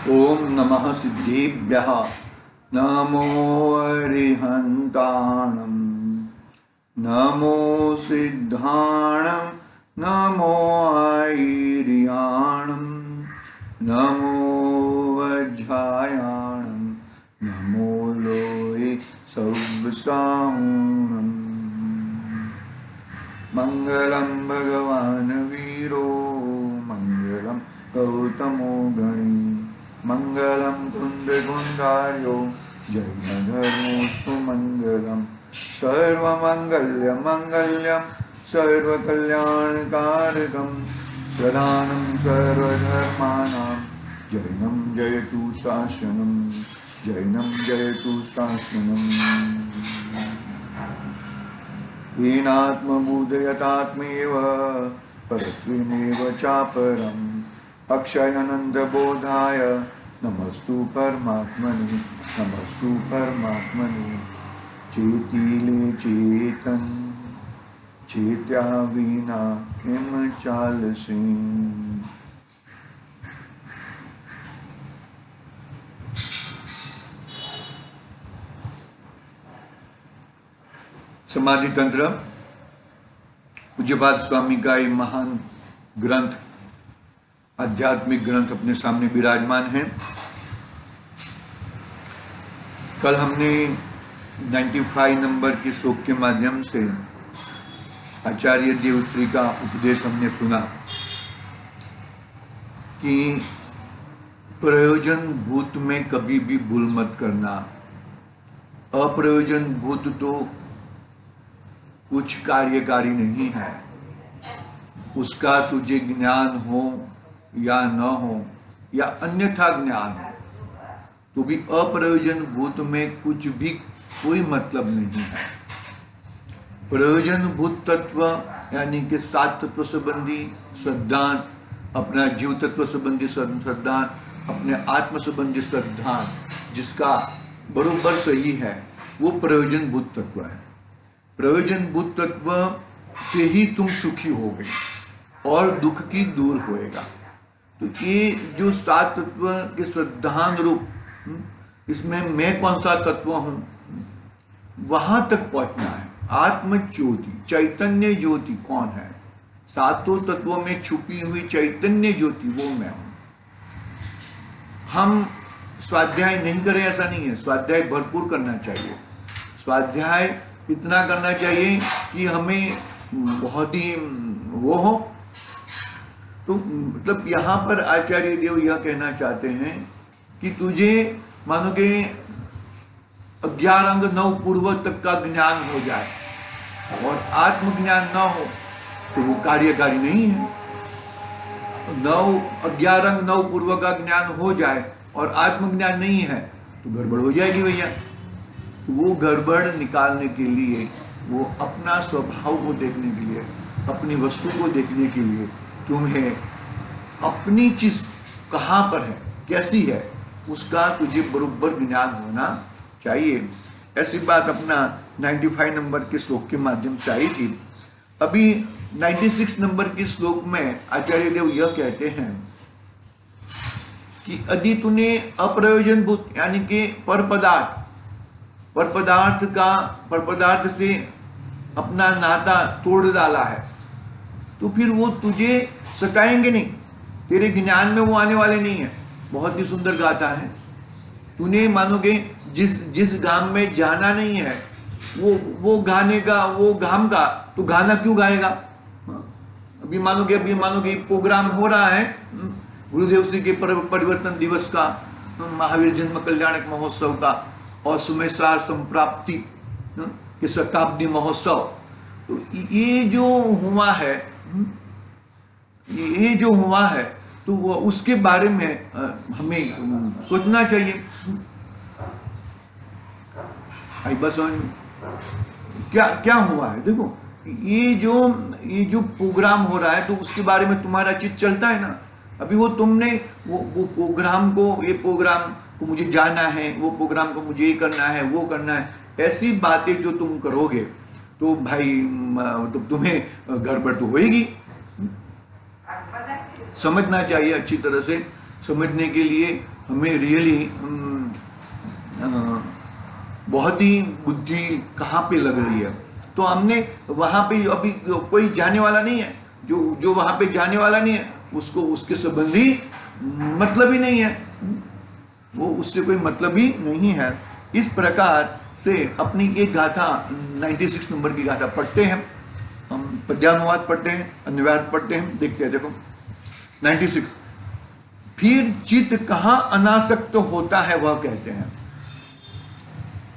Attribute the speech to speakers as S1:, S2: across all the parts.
S1: ओम नमः सिद्धेभ्यः नमो अरिहन्ताणं नमो सिद्धाणं नमो ऐर्याणं नमो वज्रायाणं नमो लोये सव्साहुणम् मंगलम भगवान वीरो मंगलम गौतमो गणी मंगलम कुंदकुंडार्यो जैनधर्मोस्तु मंगलम सर्वमंगल्य मंगल्यम सर्वकल्याणकारकम प्रधानं सर्वधर्माणां जैनं जयतु शासनं जैनं जयतु शासनं येनात्मबोधयतात्मेव परत्वेनेव चापरम् अक्षयानन्दबोधाय नमस्तु परमात्मने नमस्तु परमात्मने चेतिले चेतन चेत्या विना किम चालसे। समाधि तंत्र पूज्यपाद स्वामी का ये महान ग्रंथ, आध्यात्मिक ग्रंथ अपने सामने विराजमान है। कल हमने 95 नंबर के श्लोक के माध्यम से आचार्य देवश्री का उपदेश हमने सुना कि प्रयोजन भूत में कभी भी भूल मत करना। अप्रयोजन भूत तो कुछ कार्यकारी नहीं है, उसका तुझे ज्ञान हो या न हो या अन्यथा ज्ञान हो तो भी अप्रयोजन भूत में कुछ भी कोई मतलब नहीं है। प्रयोजन भूत तत्व यानी कि 7 तत्व संबंधी श्रद्धान, अपना जीव तत्व संबंधी श्रद्धान, अपने आत्म संबंधी श्रद्धान जिसका बरोबर सही है वो प्रयोजन भूत तत्व है। प्रयोजन भूत तत्व से ही तुम सुखी होगे और दुख की दूर होएगा। तो ये जो 7 तत्व के श्रद्धान रूप, इसमें मैं कौन सा तत्व हूं वहां तक पहुंचना है। आत्म ज्योति, चैतन्य ज्योति कौन है? 7 तत्वों में छुपी हुई चैतन्य ज्योति वो मैं हूं। हम स्वाध्याय नहीं करें ऐसा नहीं है, स्वाध्याय भरपूर करना चाहिए। स्वाध्याय इतना करना चाहिए कि हमें बहुत ही वो हो। तो मतलब यहाँ पर आचार्य देव यह कहना चाहते हैं कि तुझे मानो कि 11 अंग 9 पूर्व तक का ज्ञान हो जाए और आत्मज्ञान न हो तो वो कार्यकारी नहीं है। 11 अंग 9 पूर्व का ज्ञान हो जाए और आत्मज्ञान नहीं है तो गड़बड़ हो जाएगी भैया। वो गड़बड़ निकालने के लिए, वो अपना स्वभाव को देखने के लिए, अपनी वस्तु को देखने के लिए तुम्हें अपनी चीज कहाँ पर है, कैसी है, उसका तुझे बरोबर ज्ञान होना चाहिए। ऐसी बात अपना 95 नंबर के श्लोक के माध्यम से आई थी। अभी 96 नंबर के श्लोक में आचार्य देव यह कहते हैं कि यदि तूने अप्रयोजन भूत यानी कि पर पदार्थ से अपना नाता तोड़ डाला है तो फिर वो तुझे सताएंगे नहीं, तेरे ज्ञान में वो आने वाले नहीं है। बहुत ही सुंदर गाथा है। तूने मानोगे जिस गाम में जाना नहीं है वो गाने का, वो गाम का तो गाना क्यों गाएगा? अभी मानोगे प्रोग्राम हो रहा है गुरुदेव श्री के परिवर्तन दिवस का, महावीर जन्म कल्याणक महोत्सव का और सुमेशार संप्राप्ति के शताब्दी महोत्सव। तो ये जो हुआ है तो वो उसके बारे में हमें सोचना चाहिए। बस क्या हुआ है, देखो ये जो प्रोग्राम हो रहा है तो उसके बारे में तुम्हारा चित्त चलता है ना। अभी वो तुमने वो प्रोग्राम को, ये प्रोग्राम को मुझे जाना है, वो प्रोग्राम को मुझे ये करना है, वो करना है, ऐसी बातें जो तुम करोगे तो भाई तो तुम्हें गड़बड़ तो होएगी। समझना चाहिए अच्छी तरह से। समझने के लिए हमें रियली बहुत ही बुद्धि कहाँ पे लग रही है। तो हमने वहाँ पे अभी कोई जाने वाला नहीं है, जो जो वहाँ पे जाने वाला नहीं है उसको उसके संबंधी मतलब ही नहीं है, वो उससे कोई मतलब ही नहीं है। इस प्रकार से अपनी एक गाथा 96 नंबर की गाथा पढ़ते हैं, हम पद्यानुवाद पढ़ते हैं, अनुवाद पढ़ते हैं, देखते हैं। देखो 96, फिर चित्त कहाँ अनासक्त होता है वह कहते हैं।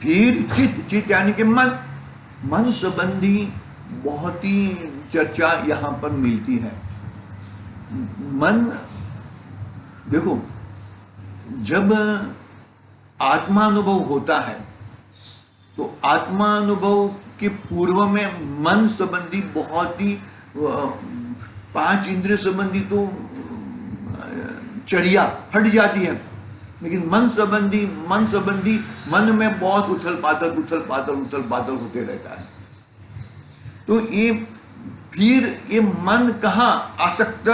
S1: फिर चित्त यानी कि मन संबंधी बहुत ही चर्चा यहां पर मिलती है। मन, देखो जब आत्मानुभव होता है तो आत्मानुभव के पूर्व में मन संबंधी बहुत ही 5 इंद्रिय संबंधी तो चढ़िया हट जाती है, लेकिन मन संबंधी मन में बहुत उथल पाथल होते रहता है। तो ये फिर ये मन कहाँ आसक्त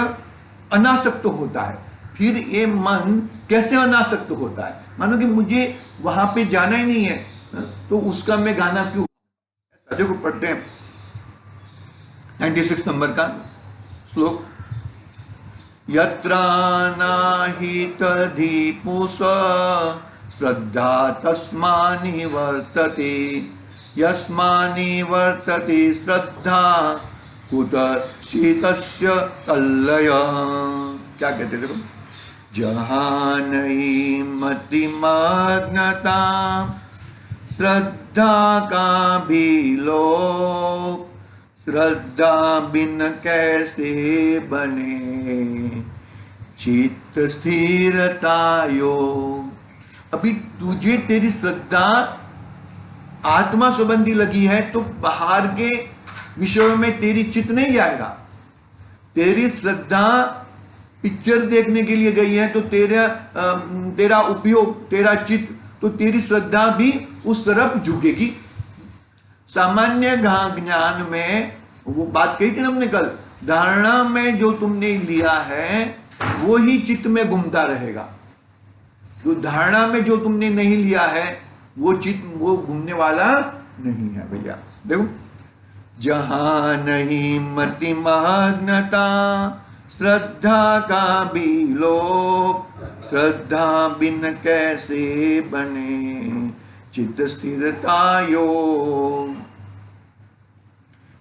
S1: अनासक्त होता है। फिर ये मन कैसे अनासक्त होता है, मानो कि मुझे वहां पे जाना ही नहीं है तो उसका मैं गाना क्यों। देखो पढ़ते हैं 96 नंबर का श्लोक। यत्र नाहि तदीपुष श्रद्धा तस्मानि वर्तते, यस्मानि वर्तते श्रद्धा कुत शीतस्य कल्लय। क्या कहते देखो, जहाँ नहीं मतिमग्नता श्रद्धा का भी लोप, श्रद्धा बिन कैसे बने चित्त स्थिरता योग। अभी तुझे तेरी श्रद्धा आत्मा संबंधी लगी है तो बाहर के विषयों में तेरी चित्त नहीं जाएगा। तेरी श्रद्धा पिक्चर देखने के लिए गई है तो तेरा उपयोग, तेरा चित्त, तो तेरी श्रद्धा भी उस तरफ झुकेगी। सामान्य ज्ञान में वो बात कही थी ना हमने कल, धारणा में जो तुमने लिया है वो ही चित्त में घूमता रहेगा। जो धारणा में जो तुमने नहीं लिया है वो चित्त वो घूमने वाला नहीं है भैया। देखो, जहां नहीं मतिमग्नता श्रद्धा का भी लोप, श्रद्धा बिन कैसे बने चित्त स्थिरता योग।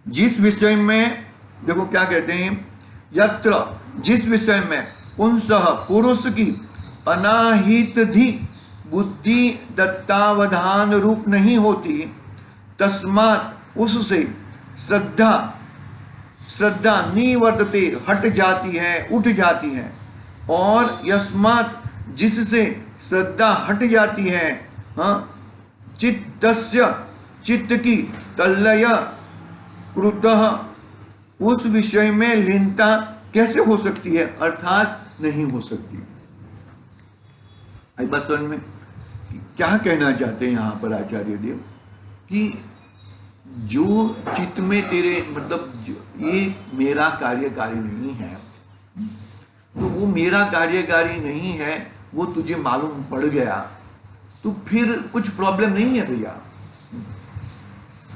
S1: जिस विषय में, देखो क्या कहते हैं, यत्र जिस विषय में पुंसः पुरुष की अनाहित धी बुद्धि दत्तावधान रूप नहीं होती, तस्मात् उससे श्रद्धा निवर्तते हट जाती है, उठ जाती है। और यस्मात् जिससे श्रद्धा हट जाती है, चित्तस्य चित्त की तल्लय कृतः उस विषय में लीनता कैसे हो सकती है, अर्थात नहीं हो सकती। आई बात समझ में? क्या कहना चाहते हैं यहां पर आचार्य देव कि जो चित्त में तेरे मतलब ये मेरा कार्यकारी नहीं है, तो वो मेरा कार्यकारी नहीं है वो तुझे मालूम पड़ गया तो फिर कुछ प्रॉब्लम नहीं है भैया।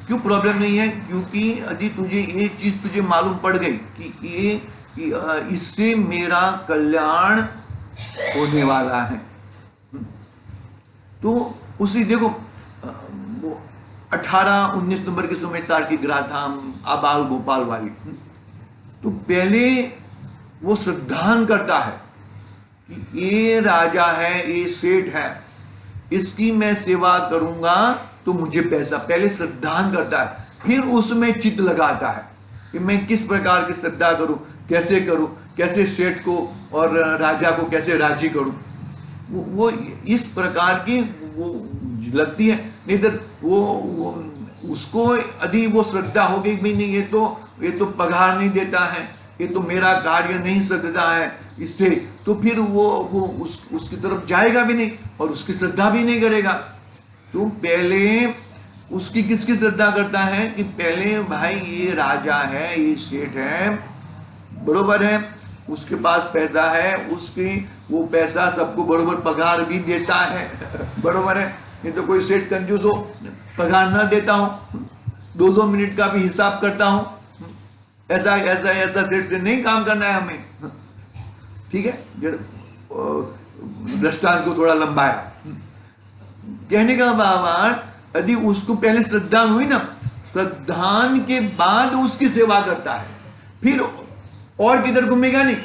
S1: क्यों प्रॉब्लम नहीं है? क्योंकि यदि तुझे ये चीज तुझे मालूम पड़ गई कि ये इससे मेरा कल्याण होने वाला है, तो उसी देखो 18-19 नंबर के समय सार की ग्राथा आबाल गोपाल वाली, तो पहले वो श्रद्धान करता है कि ये राजा है, ये सेठ है, इसकी मैं सेवा करूंगा तो मुझे पैसा, पहले श्रद्धान करता है, फिर उसमें चित्त लगाता है कि मैं किस प्रकार की श्रद्धा करूं, कैसे सेठ को और राजा को कैसे राजी करूं। वो इस प्रकार की वो लगती है। नहीं तो वो उसको यदि वो श्रद्धा हो गई भी नहीं, ये तो पगार नहीं देता है, ये तो मेरा कार्य नहीं श्रद्धा है इससे, तो फिर वो उसकी तरफ जाएगा भी नहीं और उसकी श्रद्धा भी नहीं करेगा। तो पहले उसकी किसकी श्रद्धा करता है कि पहले भाई ये राजा है, ये सेठ है, बरोबर है, उसके पास पैसा है, उसकी वो पैसा सबको बरोबर पगार भी देता है, बरोबर है। नहीं तो कोई सेठ कंजूस हो, पगार ना देता हूं, 2-2 मिनट का भी हिसाब करता हूं, ऐसा ऐसा ऐसा सेठ से नहीं काम करना है हमें, ठीक है। दृष्टांत को थोड़ा लंबाया, कहने का भाव यदि उसको पहले श्रद्धान हुई ना, श्रद्धान के बाद उसकी सेवा करता है, फिर और किधर घूमेगा नहीं,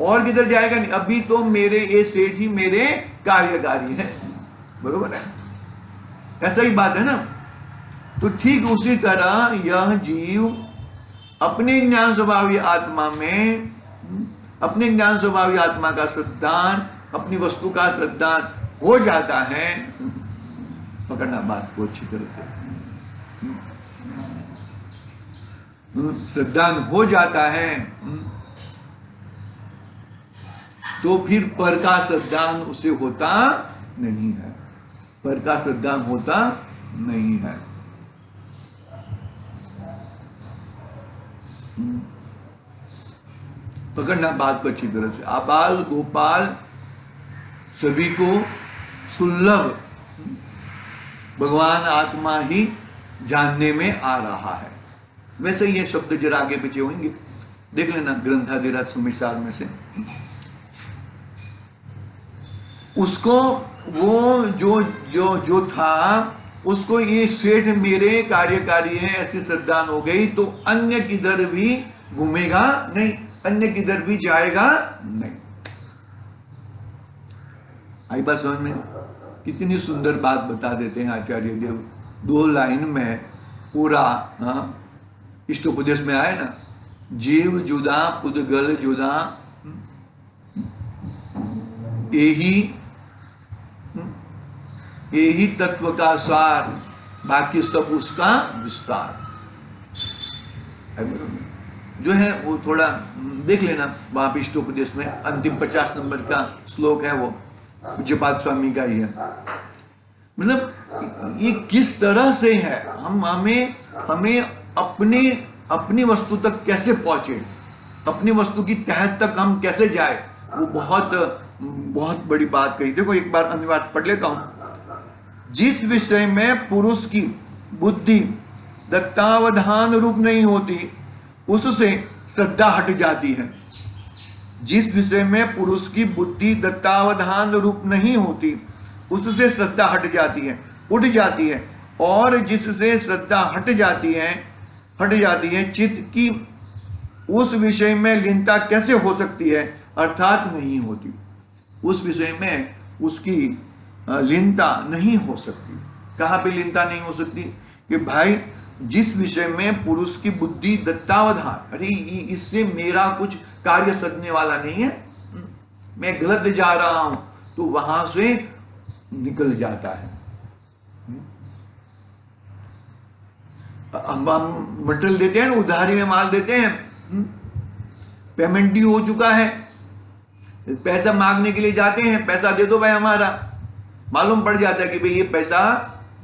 S1: और किधर जाएगा नहीं। अभी तो मेरे ये सेठ ही मेरे कार्यकारी है, बरोबर है, ऐसा ही बात है ना। तो ठीक उसी तरह यह जीव अपने ज्ञान स्वभावी आत्मा में, अपने ज्ञान स्वभावी आत्मा का श्रद्धान, अपनी वस्तु का श्रद्धान हो जाता है। पकड़ना बात को अच्छी तरह से, श्रद्धान हो जाता है, तो फिर पर का श्रद्धान उसे होता नहीं है, पर का श्रद्धान होता नहीं है। पकड़ना बात को अच्छी तरह से। आबाल गोपाल सभी को सुलभ भगवान आत्मा ही जानने में आ रहा है। वैसे ये शब्द जरा आगे पीछे होंगे, देख लेना ग्रंथाधिराज सुमिसार में से। उसको वो जो जो जो था, उसको ये सेठ मेरे कार्यकारी है ऐसी श्रद्धा हो गई, तो अन्य किधर भी घूमेगा नहीं, अन्य किधर भी जाएगा नहीं। आई बात समझ में? कितनी सुंदर बात बता देते हैं आचार्य देव, 2 लाइन में पूरा इष्टोपदेश में आए ना, जीव जुदा पुद्गल जुदा, यही तत्व का सार, बाकी सब उसका विस्तार जो है। वो थोड़ा देख लेना वहां पे इष्टोपदेश में, अंतिम 50 नंबर का श्लोक है, वो पूज्यपाद स्वामी का ही है। मतलब ये किस तरह से है, हमें अपनी वस्तु तक कैसे पहुंचे, अपनी वस्तु की तह तक हम कैसे जाए, वो बहुत बड़ी बात कही। देखो एक बार अनुवाद पढ़ लेता हूं। जिस विषय में पुरुष की बुद्धि दत्तावधान रूप नहीं होती, उससे श्रद्धा हट जाती है। जिस विषय में पुरुष की बुद्धि दत्तावधान रूप नहीं होती, उससे श्रद्धा हट जाती है, उठ जाती है। और जिससे श्रद्धा हट जाती है, चित्त की उस विषय में लीनता कैसे हो सकती है, अर्थात नहीं होती। उस विषय में उसकी लीनता नहीं हो सकती। कहाँ पे लीनता नहीं हो सकती? कि भाई जिस विषय में पुरुष की बुद्धि दत्तावधान, अरे इससे मेरा कुछ कार्य सदने वाला नहीं है, मैं गलत जा रहा हूं, तो वहां से निकल जाता है। हम मटेरियल देते हैं, उधारी में माल देते हैं, पेमेंट भी हो चुका है, पैसा मांगने के लिए जाते हैं, पैसा दे दो भाई हमारा, मालूम पड़ जाता है कि भाई ये पैसा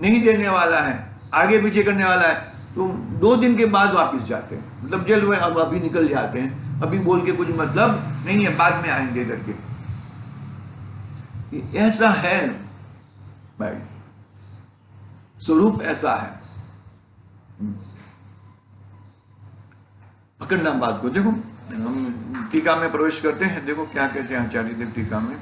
S1: नहीं देने वाला है, आगे पीछे करने वाला है, तो 2 दिन के बाद वापस जाते हैं। मतलब जल्द में अब अभी निकल जाते हैं, अभी बोल के कुछ मतलब नहीं है, बाद में आएंगे करके। ऐसा है भाई, स्वरूप ऐसा है। पकड़ना बात को। देखो हम टीका में प्रवेश करते हैं, देखो क्या कहते हैं आचार्य देव टीका में।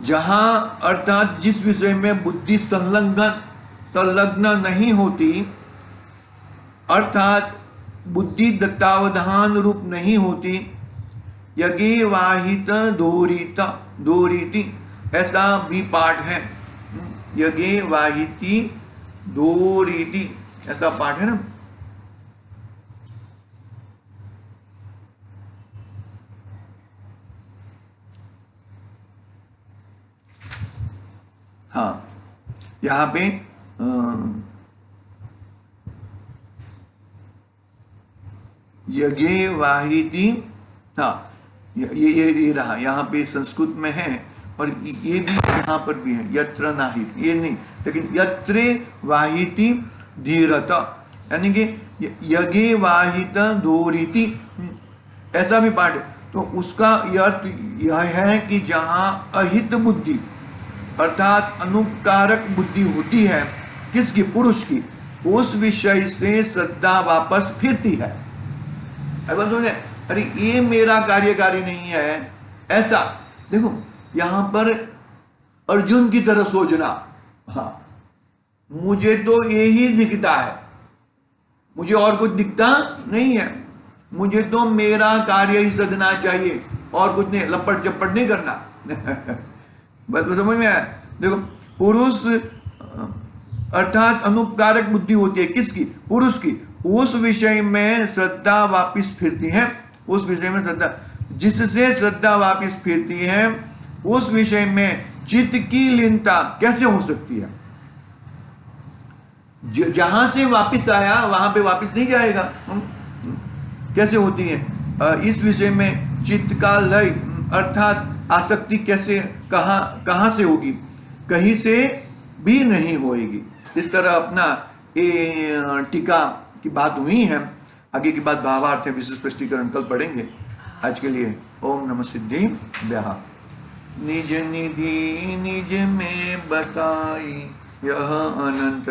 S1: जहां अर्थात जिस विषय में बुद्धि संलग्न नहीं होती, अर्थात बुद्धि दत्तावधान रूप नहीं होती, यज्ञ वाहित दोरीति, ऐसा भी पाठ है। यज्ञ वाहिती दोरीति ऐसा पाठ है ना। हाँ, यहाँ पे यज्ञ वाहिती, हाँ ये रहा, यहाँ पे संस्कृत में है, और ये भी यहाँ पर भी है, यत्र नाहि, ये नहीं, लेकिन यत्रे वाहिती धीरता, यानी कि यज्ञे वाहित धोरिति, ऐसा भी पाठ है। तो उसका अर्थ यह है कि जहां अहित बुद्धि अर्थात अनुकारक बुद्धि होती है, किसकी? पुरुष की, उस विषय से श्रद्धा वापस फिरती है। अरे ये मेरा कार्यकारी नहीं है, ऐसा देखो यहां पर अर्जुन की तरह सोचना। हाँ, मुझे तो यही दिखता है, मुझे और कुछ दिखता नहीं है, मुझे तो मेरा कार्य ही सधना चाहिए और कुछ नहीं, लपट चपट नहीं करना। बस समझ में आया? देखो पुरुष अर्थात अनुकारक बुद्धि होती है, किसकी? पुरुष की। उस विषय में श्रद्धा वापिस फिरती है, उस विषय में श्रद्धा, जिससे श्रद्धा वापिस फिरती है उस विषय में चित्त की लीनता कैसे हो सकती है? जहां से वापिस आया वहां पे वापिस नहीं जाएगा। कैसे होती है? इस विषय में चित्त का लय अर्थात आसक्ति कैसे, कहां से होगी? कहीं से भी नहीं होएगी। इस तरह अपना टीका की बात हुई है, आगे की बात भावार्थ है, विशेष स्पष्टीकरण कल पढ़ेंगे। आज के लिए ओम नमः सिद्धि व्याह। निज निधि निज में बताई यह अनंत